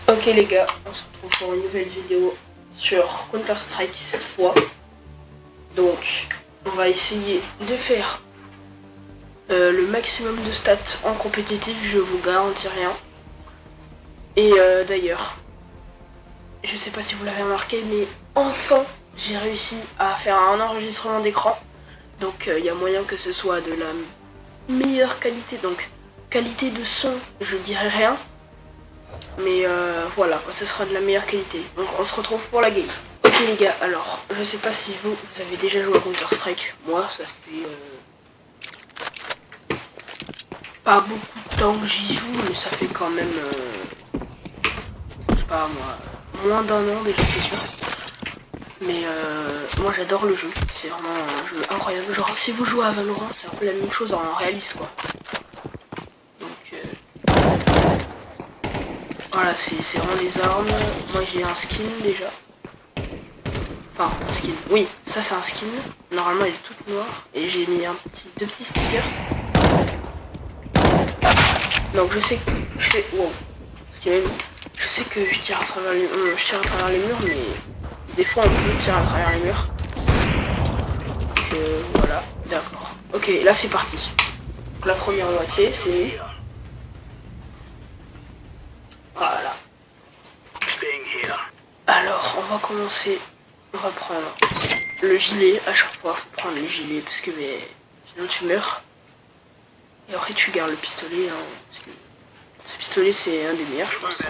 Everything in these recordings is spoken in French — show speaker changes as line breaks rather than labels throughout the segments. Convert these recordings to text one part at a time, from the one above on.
Ok les gars, on se retrouve pour une nouvelle vidéo sur Counter-Strike cette fois. Donc on va essayer de faire le maximum de stats en compétitif, je vous garantis rien. Et d'ailleurs, je sais pas si vous l'avez remarqué, mais enfin j'ai réussi à faire un enregistrement d'écran. Donc il y a moyen que ce soit de la meilleure qualité, donc qualité de son je dirais rien. Mais voilà, ce sera de la meilleure qualité. Donc on se retrouve pour la game. Ok les gars, alors je sais pas si vous avez déjà joué à Counter-Strike. Moi ça fait pas beaucoup de temps que j'y joue, mais ça fait quand même je sais pas moi, moins d'un an déjà c'est sûr. Mais moi j'adore le jeu, c'est vraiment un jeu incroyable. Genre si vous jouez à Valorant, c'est un peu la même chose en réaliste quoi. Voilà, c'est vraiment les armes. Moi j'ai un skin déjà. Enfin, un skin. Oui, ça c'est un skin. Normalement elle est toute noire. Et j'ai mis deux petits stickers. Donc je sais que je fais. Wow. Je sais que je tire à travers les murs, mais des fois on peut tirer à travers les murs. Donc voilà, d'accord. Ok, là c'est parti. Donc, la première moitié c'est. Voilà. Alors, on va commencer. On va prendre le gilet. À chaque fois, faut prendre le gilet parce que sinon tu meurs. Et après, tu gardes le pistolet. Hein, parce que ce pistolet, c'est un des meilleurs, je pense.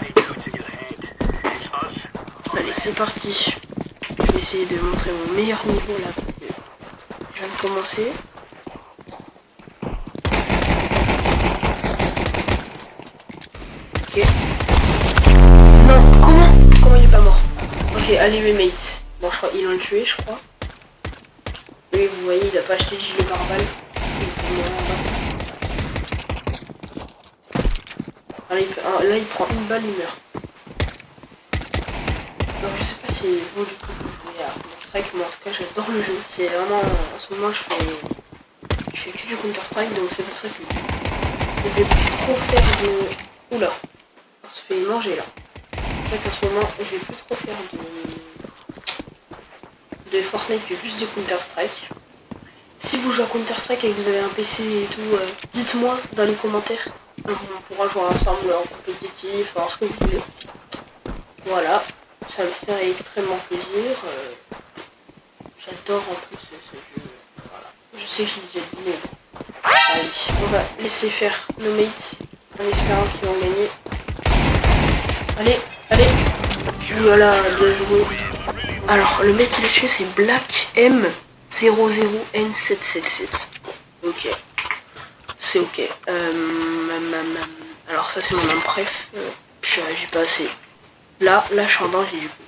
Allez, c'est parti. Je vais essayer de montrer mon meilleur niveau là parce que je viens de commencer. Ok. Non, comment il est pas mort? Ok, allez mes mates. Bon, je crois qu'ils l'ont tué, je crois. Oui, vous voyez, il a pas acheté le gilet pare-balles. Là, il prend une balle, il meurt. Donc, je sais pas si vous, du coup, vous jouez à Counter-Strike, mais en tout cas, j'adore le jeu. C'est vraiment, en ce moment, je fais que du Counter-Strike, donc c'est pour ça que je vais plus trop faire de... Oula, on se fait manger, là. C'est pour ça qu'en ce moment, je vais plus trop faire de Fortnite, que plus de Counter-Strike. Si vous jouez à Counter-Strike et que vous avez un PC et tout, dites-moi dans les commentaires. On pourra jouer ensemble en compétitif, en ce que vous voulez. Voilà, ça me fait extrêmement plaisir. J'adore en plus ce jeu. Voilà. Je sais que je l'ai déjà dit, mais bon. Allez, on va laisser faire nos mates en espérant qu'ils vont gagner. Allez, allez. Voilà, bien joué. Alors, le mec qui l'a tué, c'est Black M00N777. Ok. C'est ok. Alors ça c'est mon nom préf. J'ai pas assez. Là je suis en danger du coup.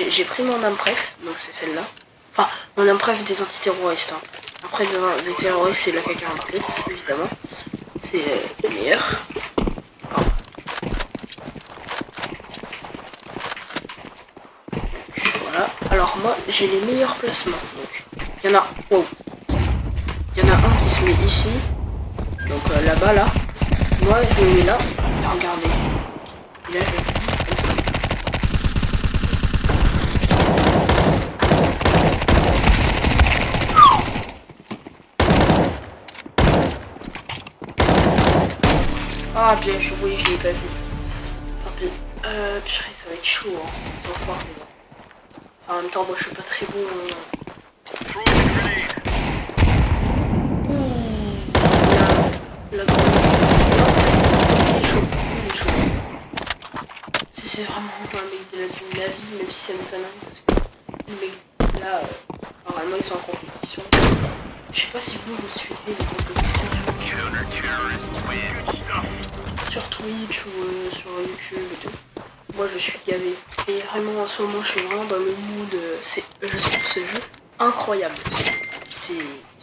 J'ai pris mon âme préf, donc c'est celle-là. Enfin, mon âme préf des antiterroristes. Hein. Après des terroristes c'est la K-47 évidemment. C'est le meilleur. Oh. Voilà. Alors moi j'ai les meilleurs placements. Donc il y en a. Wow. Il y en a un qui se met ici. Donc là-bas là. Moi je me mets là. Regardez. Et là je comme ça. Ah bien joué, je l'ai pas vu. Tant pis. Purée, ça va être chaud, hein. Ils sont forts les gars. En même temps, moi je suis pas très bon. La grande. Il est chaud. Si c'est vraiment un mec de la vie, même si ça m'étonnerait parce que le mec là, normalement ils sont en compétition. Je sais pas si vous suivez les compétitions sur Twitch ou sur YouTube et tout. Moi je suis gavé. Et vraiment en ce moment je suis vraiment dans le mood. Je trouve ce jeu incroyable. C'est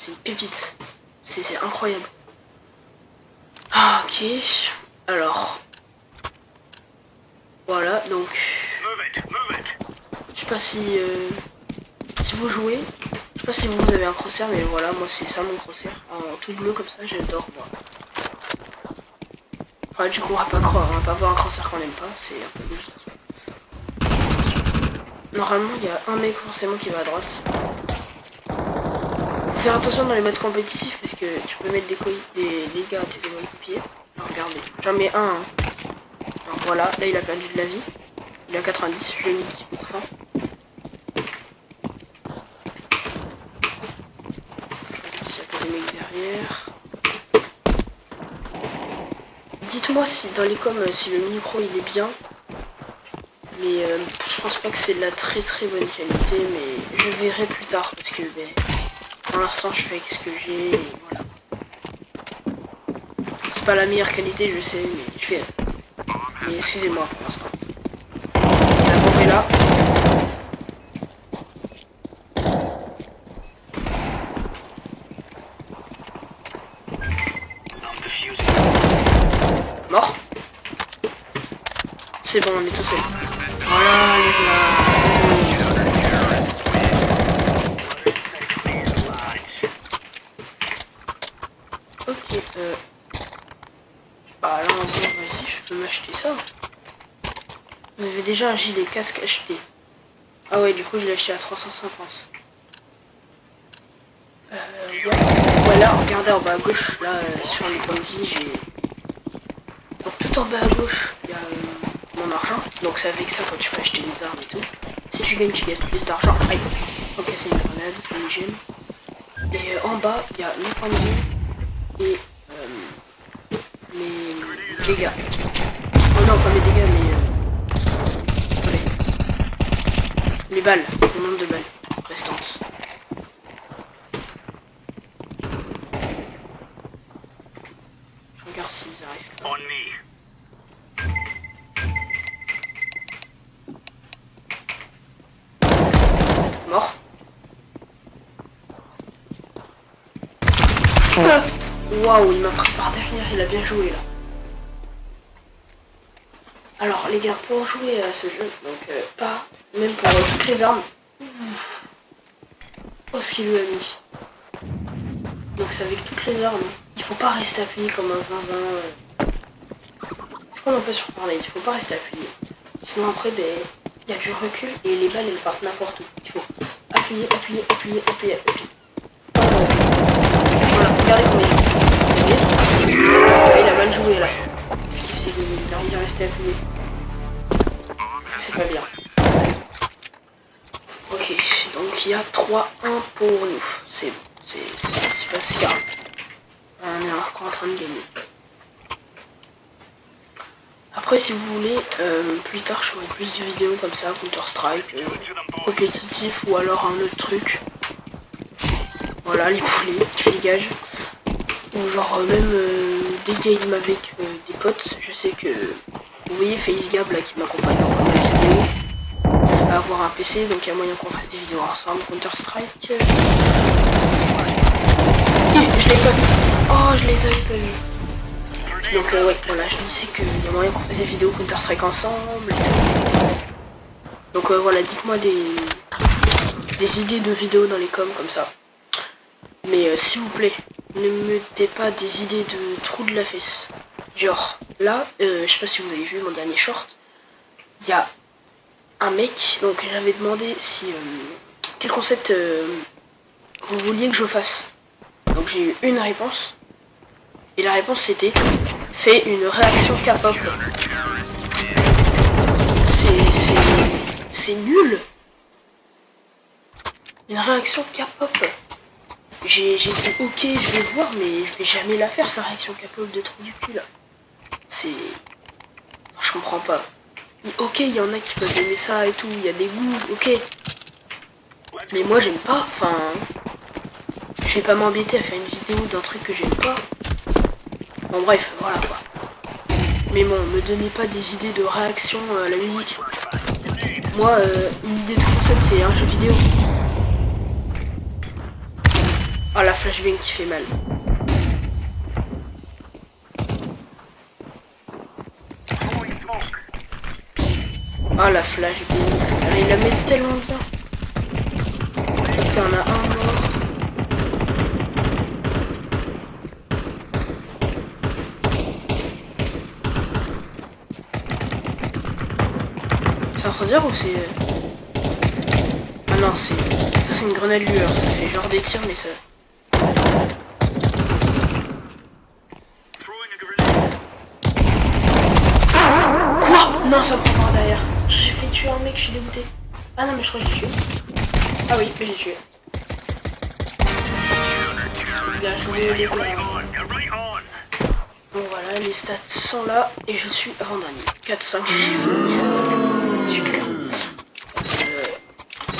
une pépite. C'est incroyable. Ah ok. Alors. Voilà donc. Je sais pas si vous jouez. Je sais pas si vous avez un crosshair, mais voilà, moi c'est ça mon crosshair. En tout bleu comme ça, j'adore moi. Ouais, du coup, on va pas voir un cancer qu'on aime pas, c'est un peu logique. Normalement, il y a un mec forcément qui va à droite. Faut faire attention dans les modes compétitifs parce que tu peux mettre des dégâts à tes coéquipiers. Regardez, j'en mets un. Hein. Alors voilà, là il a perdu de la vie. Il a 90, je l'ai mis 10%. S'il y a pas des mecs derrière. Dites-moi si dans les coms si le micro il est bien. Mais je pense pas que c'est de la très bonne qualité, mais je verrai plus tard parce que pour l'instant je fais avec ce que j'ai et voilà. C'est pas la meilleure qualité, je sais, mais je fais. Mais excusez-moi pour l'instant. La bombe est là. Mort. C'est bon, on est tout seul. Voilà, les gars. Ok, bah là, bon, vas-y, je peux m'acheter ça. Vous avez déjà un gilet casque acheté. Ah ouais, du coup, je l'ai acheté à 350. Ouais. Voilà, regardez en bas à gauche, là, sur les points de vie, j'ai... Donc tout en bas à gauche, il y a mon argent. Donc c'est avec ça quand tu peux acheter des armes et tout. Si tu gagnes plus d'argent. Aïe. Ok, c'est une grenade, une gemme. Et en bas, il y a mes points de vie et mes dégâts. Oh non, pas mes dégâts, mais... Allez. Les balles, le nombre de balles restantes. Je regarde s'ils arrivent pas. Mort. Waouh, il m'a pris par derrière, il a bien joué là. Alors les gars, pour jouer à ce jeu, donc pas, même pour toutes les armes, oh ce qu'il lui a mis. Donc c'est avec toutes les armes, il faut pas rester appuyé comme un zinzin. C'est comme un peu sur Fortnite, il faut pas rester appuyé. Sinon après, il y a du recul et les balles elles partent n'importe où. Il faut appuyer. Voilà, regardez comment il il a mal joué là. Ce qui faisait qu'il arrive à rester appuyé. C'est pas bien. Ok, donc il y a 3-1 pour nous. C'est pas si grave. On est encore en train de gagner. Après si vous voulez, plus tard je ferai plus de vidéos comme ça, Counter-Strike, compétitif ou alors un autre truc. Voilà, les poulets, tu dégages. Ou genre même des games avec des potes. Je sais que vous voyez FaceGab là qui m'accompagne dans la vidéo. Il va avoir un PC donc il y a moyen qu'on fasse des vidéos ensemble. Counter-Strike. Je l'ai pas vu. Oh je les avais pas vus. Donc ouais voilà, je disais qu'il y a moyen qu'on fasse des vidéos Counter-Strike ensemble. Donc voilà, dites-moi des idées de vidéos dans les coms comme ça. Mais s'il vous plaît, ne me mettez pas des idées de trou de la fesse. Genre, là, je sais pas si vous avez vu mon dernier short, il y a un mec, donc j'avais demandé si quel concept vous vouliez que je fasse. Donc j'ai eu une réponse, et la réponse c'était fais une réaction K-pop. C'est nul. Une réaction K-pop. J'ai dit ok, je vais voir, mais je vais jamais la faire sa réaction K-pop de trou du cul là. C'est... Je comprends pas. Ok, il y en a qui peuvent aimer ça et tout, il y a des goûts, ok. Mais moi j'aime pas, enfin... Je vais pas m'embêter à faire une vidéo d'un truc que j'aime pas. Bon bref, voilà quoi. Mais bon, me donnez pas des idées de réaction à la musique. Moi, une idée de concept c'est un jeu vidéo. Oh la flashbang qui fait mal. Oh la flashbang. Il la met tellement bien. Il y en a un mort. incendiaire ou c'est... Ah non, ça c'est une grenade lueur, ça fait genre des tirs mais ça... Quoi? Non, ça me prend par derrière. J'ai fait tuer un mec, je suis dégoûté. Ah non mais je crois que j'ai tué. Ah oui, j'ai tué. Bien joué les gars. Bon voilà, les stats sont là et je suis avant-dernier. 4-5. Super.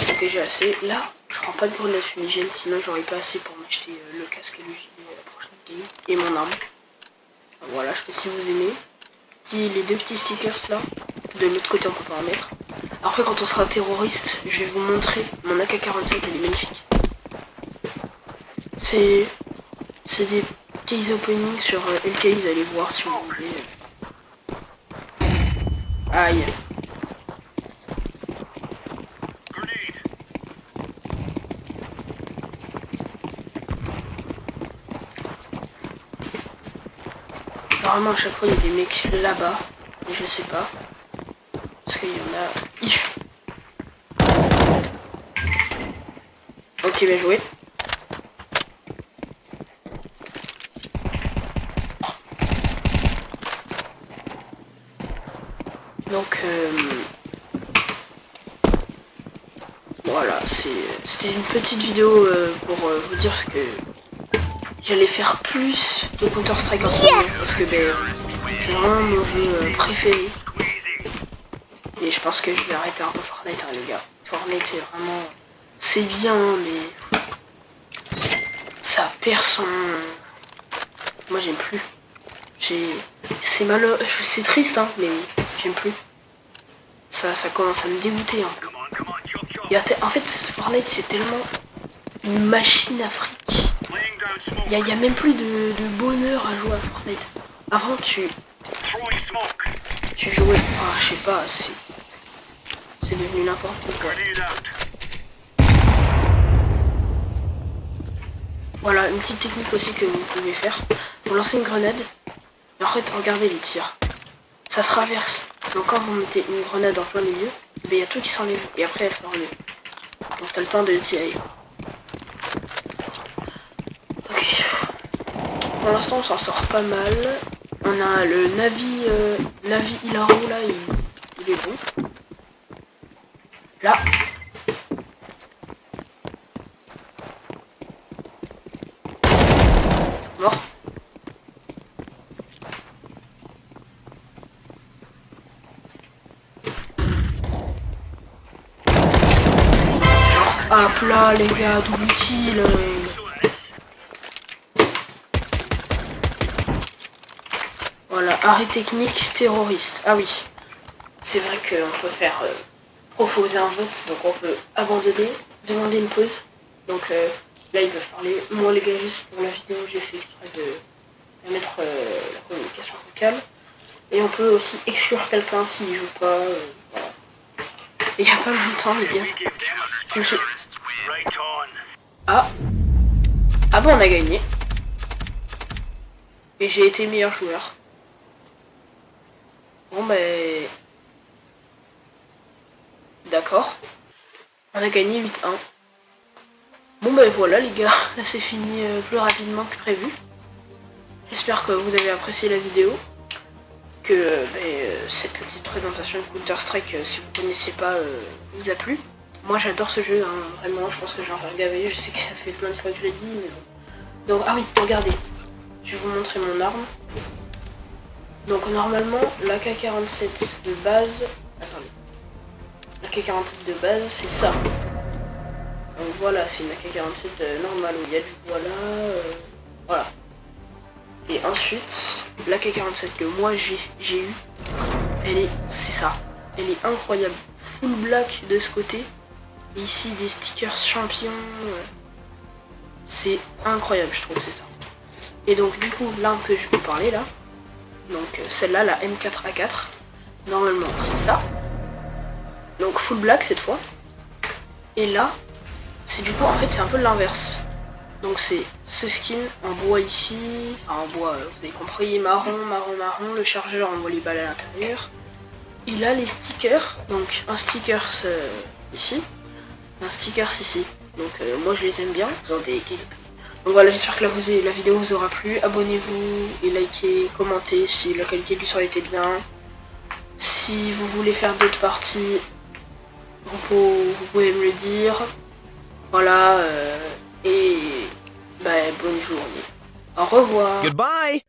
Ok, j'ai assez. Là, je prends pas de grenade fumigène, sinon j'aurais pas assez pour m'acheter le casque et le gilet à la prochaine game. Et mon arme. Voilà, je sais pas si vous aimez. Les deux petits stickers là. De l'autre côté on peut pas en mettre. Après quand on sera terroriste, je vais vous montrer mon AK-47, elle est magnifique. C'est des case opening sur LKs, allez voir si vous voulez. Aïe. Normalement à chaque fois il y a des mecs là-bas, mais je sais pas. Parce qu'il y en a... Ok, bien joué. Donc voilà, c'était une petite vidéo pour vous dire que j'allais faire plus de Counter-Strike en ce moment parce que c'est vraiment mon jeu préféré. Et je pense que je vais arrêter un peu Fortnite, hein, les gars. Fortnite c'est vraiment... C'est bien, mais... Ça perd son... Moi j'aime plus. C'est malheureux, c'est triste, hein, mais j'aime plus. Ça commence à me dégoûter un peu. En fait, Fortnite c'est tellement une machine à fric. Il y a même plus de bonheur à jouer à Fortnite. Avant tu jouais, je sais pas, c'est devenu n'importe quoi. Voilà, une petite technique aussi que vous pouvez faire. Vous lancez une grenade, et en fait regardez les tirs. Ça se traverse. Donc quand vous mettez une grenade en plein milieu, il y a tout qui s'enlève et après elle s'enlève. Donc t'as le temps de tirer. Ok. Pour l'instant on s'en sort pas mal. On a le Navi Hilaro là, il est bon. Là. Mort. Hop là les gars, double kill. Voilà, arrêt technique terroriste. Ah oui, c'est vrai qu'on peut faire proposer un vote, donc on peut abandonner, demander une pause. Donc là ils peuvent parler. Moi les gars, juste pour la vidéo, j'ai fait exprès de mettre la communication vocale. Et on peut aussi exclure quelqu'un s'il joue pas. Voilà. Et il y a pas longtemps les gars. Ah bon, on a gagné. Et j'ai été meilleur joueur. Bon ben... D'accord. On a gagné 8-1. Bon ben voilà les gars, là c'est fini plus rapidement que prévu. J'espère que vous avez apprécié la vidéo. Que cette petite présentation de Counter-Strike, si vous connaissez pas, vous a plu. Moi j'adore ce jeu, hein, vraiment, je pense que j'en vais regaver, je sais que ça fait plein de fois que je l'ai dit, mais bon. Donc, ah oui, regardez, je vais vous montrer mon arme. Donc normalement, l'AK-47 de base, attendez, l'AK-47 de base, c'est ça. Donc voilà, c'est une AK-47 normale, où il y a du bois là, voilà. Et ensuite, l'AK-47 que moi j'ai eu, c'est ça, elle est incroyable. Full black de ce côté. Ici des stickers champions, c'est incroyable je trouve cette arme. Et donc du coup l'arme que je vais vous parler là, donc celle-là, la M4A4, normalement c'est ça. Donc full black cette fois. Et là, c'est du coup en fait c'est un peu l'inverse. Donc c'est ce skin en bois ici, enfin en bois, vous avez compris, marron, le chargeur envoie les balles à l'intérieur. il a les stickers. Donc un sticker ici, un sticker ici. Donc moi je les aime bien. Ils ont des... Donc voilà, j'espère que la vidéo vous aura plu. Abonnez-vous et likez, commentez si la qualité du son était bien. Si vous voulez faire d'autres parties, vous pouvez me le dire. Voilà, et bah, bonne journée. Au revoir.
Goodbye.